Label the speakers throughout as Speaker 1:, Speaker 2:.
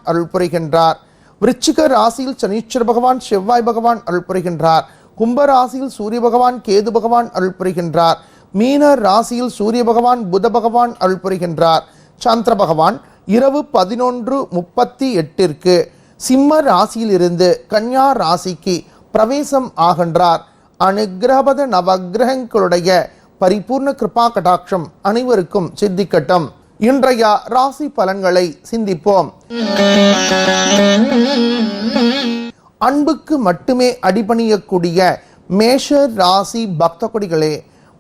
Speaker 1: அருள் புரிகின்றார். விருச்சிக ராசியில் சனீஸ்வர பகவான் செவ்வாய் பகவான் அருள் புரிகின்றார். கும்ப ராசியில் சூரிய பகவான் கேது பகவான் அருள் புரிகின்றார். மீன ராசியில் சூரிய பகவான் புத பகவான் அருள் புரிகின்றார். சந்திர பகவான் இரவு 11:38 சிம்ம ராசியில் இருந்து கன்யா ராசிக்கு பிரவேசம் ஆகின்றார். அனுகிரகபத நவகிரகங்களுடைய பரிபூர்ண கிருபா கடாட்சம் அனைவருக்கும் சித்திக்கட்டும். இன்றைய ராசி பலன்களை சிந்திப்போம். அன்புக்கு மட்டுமே அடிபணியக்கூடிய மேஷ ராசி பக்த கொடிகளே,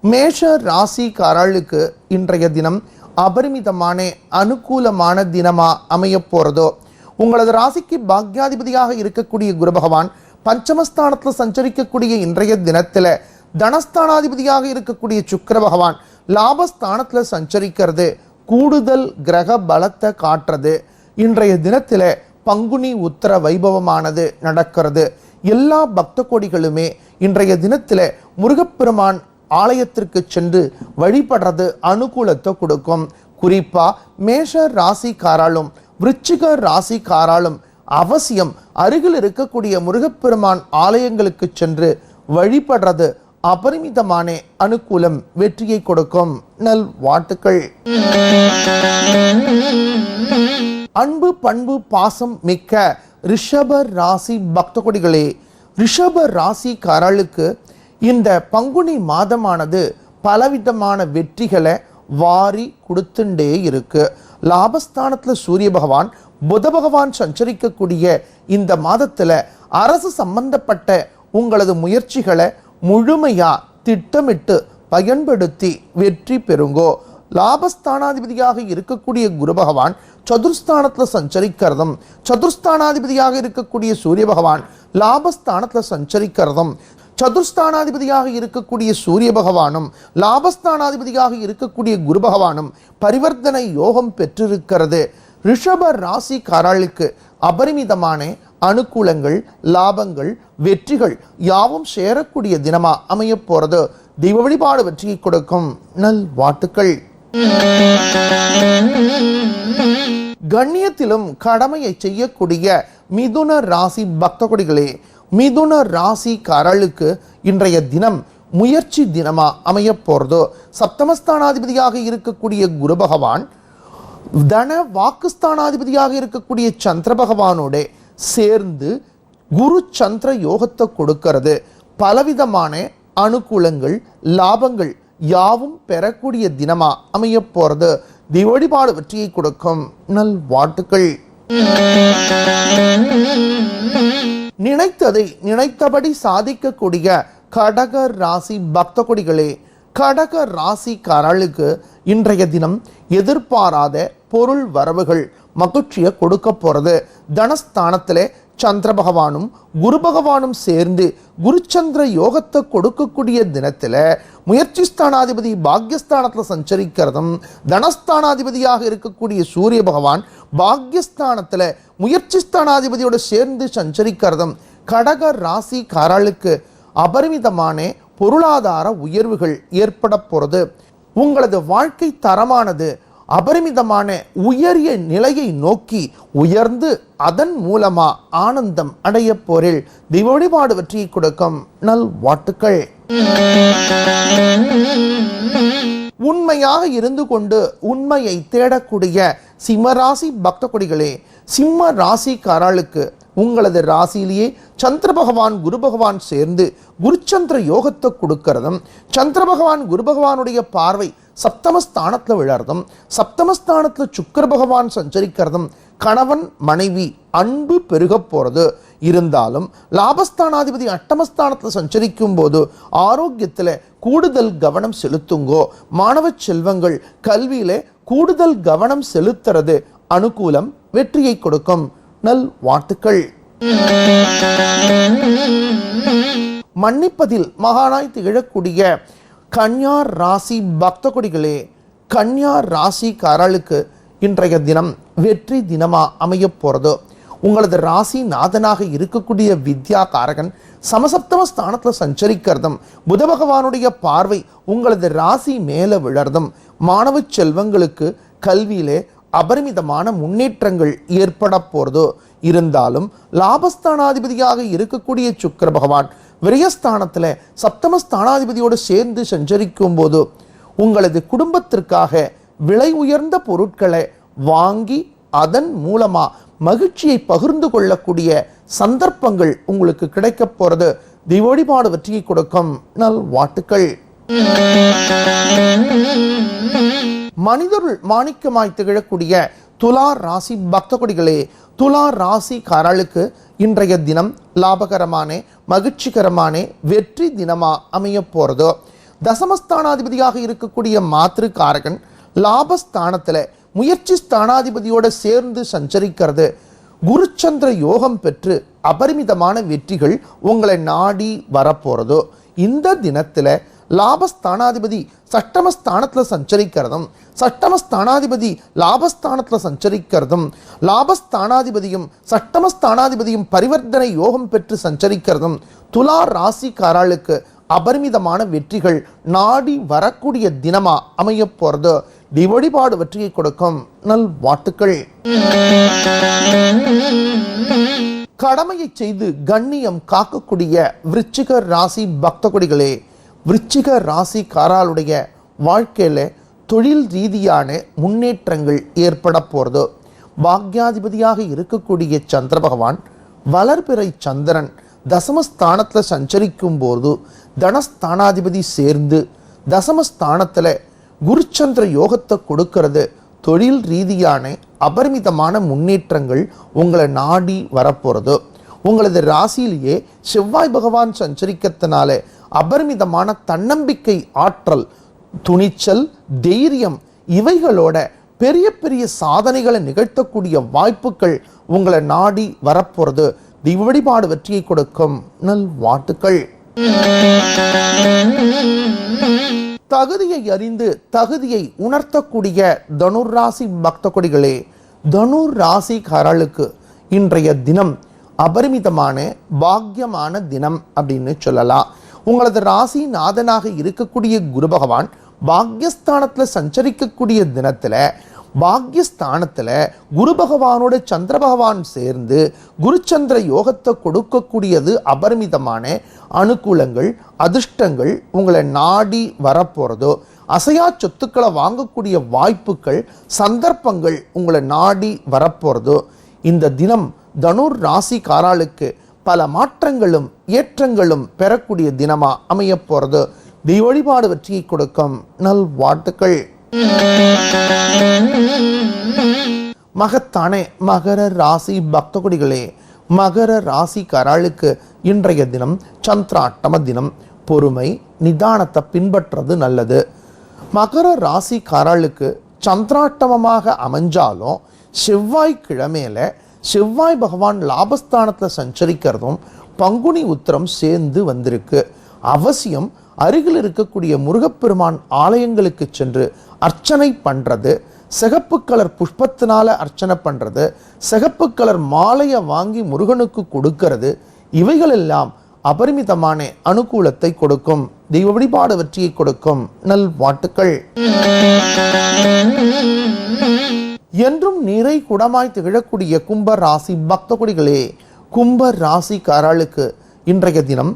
Speaker 1: மேஷ ராசிக்காரர்களுக்கு இன்றைய தினம் அபரிமிதமான அனுகூலமான தினமா அமைய போறதோ. உங்களது ராசிக்கு பாக்யாதிபதியாக இருக்கக்கூடிய குரு பகவான் பஞ்சமஸ்தானத்தில் சஞ்சரிக்கக்கூடிய இன்றைய தினத்துல தனஸ்தானாதிபதியாக இருக்கக்கூடிய சுக்கிர பகவான் லாபஸ்தானத்தில் சஞ்சரிக்கிறது கூடுதல் கிரக பலத்தை காட்டுறது. இன்றைய தினத்தில் பங்குனி உத்தர வைபவமானது நடக்கிறது. எல்லா பக்த கோடிகளுமே இன்றைய தினத்தில் முருகப்பெருமான் ஆலயத்திற்கு சென்று வழிபடுறது அனுகூலத்தை கொடுக்கும். குறிப்பா மேஷ ராசிக்காராலும் விருச்சிக ராசிக்காராலும் அவசியம் அருகில் இருக்கக்கூடிய முருகப்பெருமான் ஆலயங்களுக்கு சென்று வழிபடுறது அபரிமிதமான அனுகூலம் வெற்றியை கொடுக்கும். நல் வாழ்த்துக்கள். அன்பு பண்பு பாசம் மிக்க ரிஷப ராசி பக்த கொடிகளே, ரிஷப ராசிக்காரர்களுக்கு இந்த பங்குனி மாதமானது பலவிதமான வெற்றிகளை வாரி கொடுத்துட்டே இருக்கு. லாபஸ்தானத்தில் சூரிய பகவான் புத பகவான் சஞ்சரிக்கக்கூடிய இந்த மாதத்துல அரசு சம்பந்தப்பட்ட உங்களது முயற்சிகளை முழுமையா திட்டமிட்டு பயன்படுத்தி வெற்றி பெறுங்கோ. லாபஸ்தானாதிபதியாக இருக்கக்கூடிய குரு பகவான் சதுர்ஸ்தானத்தில் சஞ்சரிக்கிறதும் சதுர்ஸ்தானாதிபதியாக இருக்கக்கூடிய சூரிய பகவான் லாபஸ்தானத்தில் சஞ்சரிக்கிறதும் சதுர்ஸ்தானாதிபதியாக இருக்கக்கூடிய சூரிய பகவானும் லாபஸ்தானாதிபதியாக இருக்கக்கூடிய குரு பகவானும் பரிவர்த்தனை யோகம் பெற்றிருக்கிறது. ரிஷப ராசிக்காரர்களுக்கு அபரிமிதமான அனுகூலங்கள் லாபங்கள் வெற்றிகள் யாவும் சேரக்கூடிய தினமா அமைய போறது. தெய்வ வழிபாடு வெற்றியை கொடுக்கும். நல் வாழ்த்துக்கள். கண்ணியத்திலும் கடமையை செய்யக்கூடிய மிதுன ராசி பக்த கொடிகளே, மிதுன ராசிக்காரர்களுக்கு இன்றைய தினம் முயற்சி தினமா அமைய போறது. சப்தமஸ்தானாதிபதியாக இருக்கக்கூடிய குரு பகவான் தன வாக்குஸ்தானாதிபதியாக இருக்கக்கூடிய சந்திர பகவானோட சேர்ந்து குரு சந்திர யோகத்தை கொடுக்கிறது. பலவிதமான அனுகூலங்கள் லாபங்கள் யாவும் பெறக்கூடிய தினமா அமைய போறது. தெய்வ வழிபாடு வெற்றியை கொடுக்கும். நல் வாழ்த்துக்கள். நினைத்ததை நினைத்தபடி சாதிக்கக்கூடிய கடக ராசி பக்த கொடிகளே, கடக ராசிக்காரர்களுக்கு இன்றைய தினம் எதிர்பாராத பொருள் வரவுகள் மகிழ்ச்சியை கொடுக்க போறது. தனஸ்தானத்திலே சந்திர பகவானும் குரு பகவானும் சேர்ந்து குருச்சந்திர யோகத்தை கொடுக்கக்கூடிய தினத்துல முயற்சி ஸ்தானாதிபதி பாக்யஸ்தானத்தில் சஞ்சரிக்கிறதும் தனஸ்தானாதிபதியாக இருக்கக்கூடிய சூரிய பகவான் பாக்யஸ்தானத்துல முயற்சி ஸ்தானாதிபதியோடு சேர்ந்து சஞ்சரிக்கிறதும் கடக ராசிக்காரர்களுக்கு அபரிமிதமான பொருளாதார உயர்வுகள் ஏற்பட போறது. உங்களது வாழ்க்கை தரமானது அபரிமிதமான உயரிய நிலையை நோக்கி உயர்ந்து அதன் மூலமா ஆனந்தம் அடைய போரில் தெய்வ வழிபாடு வெற்றியை கொடுக்கும். நல் வாழ்த்துக்கள். உண்மையாக இருந்து கொண்டு உண்மையை தேடக்கூடிய சிம்மராசி பக்த கொடிகளே, சிம்ம ராசிக்காரர்களுக்கு உங்களது ராசியிலேயே சந்திர பகவான் குரு பகவான் சேர்ந்து குருச்சந்திர யோகத்தை கொடுக்கிறதும் சந்திர பகவான் குரு பகவானுடைய பார்வை சப்தமஸ்தானத்தில் விழறதும் சப்தமஸ்தானத்தில் சுக்கிர பகவான் சஞ்சரிக்கிறதும் கணவன் மனைவி அன்பு பெருக போறது. இருந்தாலும் லாபஸ்தானாதிபதி அட்டமஸ்தானத்தில் சஞ்சரிக்கும் போது ஆரோக்கியத்தில் கூடுதல் கவனம் செலுத்துங்கோ. மாணவ செல்வங்கள் கல்வியில கூடுதல் கவனம் செலுத்துறது அனுகூலம் வெற்றியை கொடுக்கும். நல் வாழ்த்துக்கள். மன்னிப்பதில் மகானாய் திகழக்கூடிய கன்யா ராசி பக்த கொடிகளே, கன்யா ராசிக்காரர்களுக்கு இன்றைய தினம் வெற்றி தினமா அமைய போறது. உங்களது ராசி நாதனாக இருக்கக்கூடிய வித்யா காரகன் சமசப்தம ஸ்தானத்தில் சஞ்சரிக்கிறதும் புத பகவானுடைய பார்வை உங்களது ராசி மேல விழறதும் மாணவ செல்வங்களுக்கு கல்வியிலே அபரிமிதமான முன்னேற்றங்கள் ஏற்பட போறதோ. இருந்தாலும் லாபஸ்தானாதிபதியாக இருக்கக்கூடிய சுக்கிர பகவான் விரயஸ்தானத்துல சப்தமஸ்தானாதிபதியோடு சேர்ந்து சஞ்சரிக்கும் போது உங்களது குடும்பத்திற்காக விலை உயர்ந்த பொருட்களை வாங்கி அதன் மூலமா மகிழ்ச்சியை பகிர்ந்து கொள்ளக்கூடிய சந்தர்ப்பங்கள் உங்களுக்கு கிடைக்க போறது. வழிபாடு வெற்றியை கொடுக்கும். நல்வாழ்த்துக்கள். மனிதருள் மாணிக்கமாய் திகழக்கூடிய துலா ராசி பக்த கொடிகளே, துலா ராசிக்காரர்களுக்கு இன்றைய தினம் லாபகரமான மகிழ்ச்சிகரமான வெற்றி தினமா அமைய போறதோ. தசமஸ்தானாதிபதியாக இருக்கக்கூடிய மாத்திருக்காரகன் லாபஸ்தானத்துல முயற்சி ஸ்தானாதிபதியோட சேர்ந்து சஞ்சரிக்கிறது குருச்சந்திர யோகம் பெற்று அபரிமிதமான வெற்றிகள் உங்களை நாடி வரப்போறதோ. இந்த தினத்துல லாபஸ்தானாதிபதி சட்டமஸ்தானத்துல சஞ்சரிக்கிறதும் சட்டமஸ்தானாதிபதி லாபஸ்தானத்துல சஞ்சரிக்கிறதும் லாபஸ்தானாதிபதியும் சட்டமஸ்தானாதிபதியும் பரிவர்த்தனை யோகம் பெற்று சஞ்சரிக்கிறதும் துலா ராசிக்காரர்களுக்கு அபரிமிதமான வெற்றிகள் நாடி வரக்கூடிய தினமா அமைய போறது. வழிபாடு வெற்றியை கொடுக்கும். நல்வாழ்த்துக்கள். கடமையை செய்து கண்ணியம் காக்கக்கூடிய விருச்சிக ராசி பக்த கொடிகளே, விருச்சிக ராசிக்காரருடைய வாழ்க்கையில தொழில் ரீதியான முன்னேற்றங்கள் ஏற்பட போறது. பாக்யாதிபதியாக இருக்கக்கூடிய சந்திர பகவான் வளர்பிறை சந்திரன் தசமஸ்தானத்துல சஞ்சரிக்கும் போது தனஸ்தானாதிபதி சேர்ந்து தசமஸ்தானத்துல குருச்சந்திர யோகத்தை கொடுக்கிறது. தொழில் ரீதியான அபரிமிதமான முன்னேற்றங்கள் உங்களை நாடி வரப்போறது. உங்களது ராசியிலேயே செவ்வாய் பகவான் சஞ்சரிக்கிறதுனால அபரிமிதமான தன்னம்பிக்கை, ஆற்றல், துணிச்சல், தைரியம் இவைகளோட பெரிய பெரிய சாதனைகளை நிகழ்த்தக்கூடிய வாய்ப்புகள் உங்களை நாடி வரப்போறது. வழிபாடு வெற்றியை கொடுக்கும். நல்வாழ்த்துக்கள். தகுதியை அறிந்து தகுதியை உணர்த்தக்கூடிய தனுர் ராசி பக்த கொடிகளே, தனுர் ராசிக்காரர்களுக்கு இன்றைய தினம் அபரிமிதமான பாக்கியமான தினம் அப்படின்னு சொல்லலாம். உங்களது ராசி நாதனாக இருக்கக்கூடிய குரு பகவான் பாக்யஸ்தானத்துல சஞ்சரிக்கக்கூடிய தினத்துல பாக்யஸ்தானத்துல குரு பகவானோட சந்திர பகவான் சேர்ந்து குருச்சந்திர யோகத்தை கொடுக்கக்கூடியது அபரிமிதமான அனுகூலங்கள், அதிர்ஷ்டங்கள் உங்களை நாடி வரப்போறதோ. அசையா சொத்துக்களை வாங்கக்கூடிய வாய்ப்புகள், சந்தர்ப்பங்கள் உங்களை நாடி வரப்போறதோ. இந்த தினம் தனுர் ராசிக்காரர்களுக்கு பல மாற்றங்களும் ஏற்றங்களும் பெறக்கூடிய தினமா அமைய போறது. வழிபாடு வெற்றியை கொடுக்கும். நல்வாழ்த்துக்கள். மகத்தான மகர ராசி பக்த கொடிகளே, மகர ராசிக்காரர்களுக்கு இன்றைய தினம் சந்திராட்டம தினம். பொறுமை, நிதானத்தை பின்பற்றது நல்லது. மகர ராசிக்காரர்களுக்கு சந்திராட்டமமாக அமைஞ்சாலும் செவ்வாய்க்கிழமையில செவ்வாய் பகவான் லாபஸ்தானத்தில் சஞ்சரிக்கிறதும் பங்குனி உத்திரம் சேர்ந்து வந்திருக்கு. அவசியம் அருகில் இருக்கக்கூடிய முருகப்பெருமான் ஆலயங்களுக்கு சென்று அர்ச்சனை பண்றது, சிகப்பு கலர் புஷ்பத்தினால அர்ச்சனை பண்றது, சிகப்பு கலர் மாலையை வாங்கி முருகனுக்கு கொடுக்கிறது, இவைகளெல்லாம் அபரிமிதமான அனுகூலத்தை கொடுக்கும். தெய்வ வழிபாடு வெற்றியை கொடுக்கும். நல்வாழ்த்துக்கள். என்றும் நீரை குடமாய் திகழக்கூடிய கும்ப ராசி பக்த கொடிகளே, கும்ப ராசிக்காரர்களுக்கு இன்றைய தினம்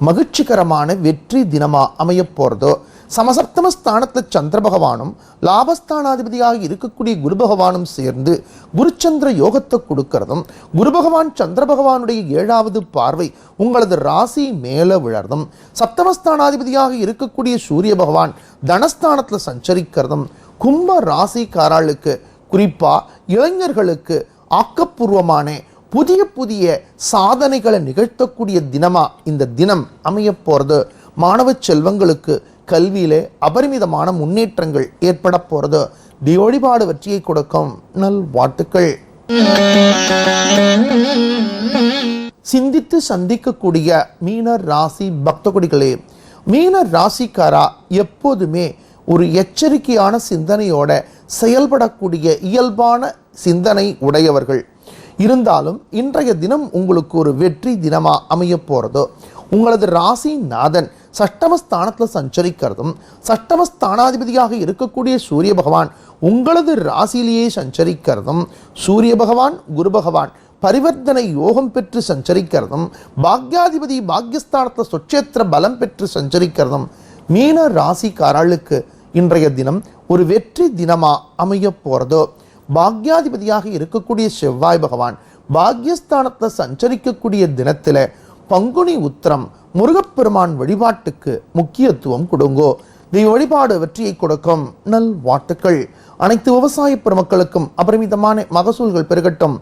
Speaker 1: மகிழ்ச்சிகரமான வெற்றி தினமா அமைய போறதோ. சமசப்தம ஸ்தானத்தில் சந்திர பகவானும் லாபஸ்தானாதிபதியாக இருக்கக்கூடிய குரு பகவானும் சேர்ந்து குருச்சந்திர யோகத்தை கொடுக்கிறதும் குரு பகவான் சந்திர பகவானுடைய 7வது பார்வை உங்களது ராசி மேல விழறதும் சப்தமஸ்தானாதிபதியாக இருக்கக்கூடிய சூரிய பகவான் தனஸ்தானத்தில் சஞ்சரிக்கிறதும் கும்ப ராசிக்காரர்களுக்கு குறிப்பா இளைஞர்களுக்கு ஆக்கப்பூர்வமான புதிய புதிய சாதனைகளை நிகழ்த்தக்கூடிய தினமா இந்த தினம் அமைய போறது. மாணவ செல்வங்களுக்கு கல்வியிலே அபரிமிதமான முன்னேற்றங்கள் ஏற்பட போறது. வழிபாடு வெற்றியை கொடுக்கும். நல்வாழ்த்துக்கள். சிந்தித்து சந்திக்கக்கூடிய மீன ராசி பக்த கொடிகளே, மீன ராசிக்காரா எப்போதுமே ஒரு எச்சரிக்கையான சிந்தனையோட செயல்படக்கூடிய இயல்பான சிந்தனை உடையவர்கள். இருந்தாலும் இன்றைய தினம் உங்களுக்கு ஒரு வெற்றி தினமா அமைய போறதோ. உங்களது ராசி நாதன் சஷ்டமஸ்தானத்தில் சஞ்சரிக்கிறதும், சஷ்டமஸ்தானாதிபதியாக இருக்கக்கூடிய சூரிய பகவான் உங்களது ராசியிலேயே சஞ்சரிக்கிறதும், சூரிய பகவான் குரு பகவான் பரிவர்த்தனை யோகம் பெற்று சஞ்சரிக்கிறதும், பாக்யாதிபதி பாக்யஸ்தானத்தில் சொச்சேத்திர பலம் பெற்று சஞ்சரிக்கிறதும் மீன ராசிக்காரர்களுக்கு இன்றைய தினம் ஒரு வெற்றி தினமா அமைய போறதோ. பாக்யாதிபதியாக இருக்கக்கூடிய செவ்வாய் பகவான் பாக்யஸ்தானத்தை சஞ்சரிக்கக்கூடிய தினத்தில் பங்குனி உத்திரம் முருகப்பெருமான் வழிபாட்டுக்கு முக்கியத்துவம் கொடுங்கோ. தெய்வ வழிபாடு வெற்றியை கொடுக்கும். நல் வாழ்த்துக்கள். அனைத்து விவசாய பெருமக்களுக்கும் அபரிமிதமான மகசூல்கள் பெருகட்டும்.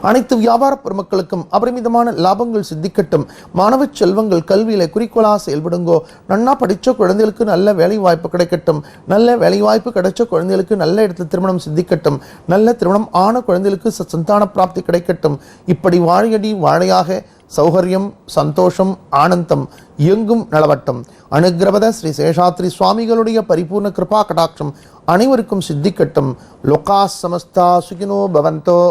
Speaker 1: அனைத்து வியாபார பெருமக்களுக்கும் அபரிமிதமான லாபங்கள் சித்திக்கட்டும். மாணவ செல்வங்கள் கல்வியில குறிக்கோளா செயல்படுங்கோ. நன்னா படித்த குழந்தைகளுக்கு நல்ல வேலை வாய்ப்பு கிடைக்கட்டும். நல்ல வேலை வாய்ப்பு கிடைச்ச குழந்தைகளுக்கு நல்ல இடத்துல திருமணம் சித்திக்கட்டும். நல்ல திருமணம் ஆன குழந்தைகளுக்கு சந்தான பிராப்தி கிடைக்கட்டும். இப்படி வாழையடி வாழையாக சௌகரியம், சந்தோஷம், ஆனந்தம் எங்கும் நலவட்டம். அனுகிரவத ஸ்ரீ சேஷாத்ரி சுவாமிகளுடைய பரிபூர்ண கிருபா கடாட்சம் அனைவருக்கும் சித்திக்கட்டும். லோகா சமஸ்தா சுகினோ பவந்தோ.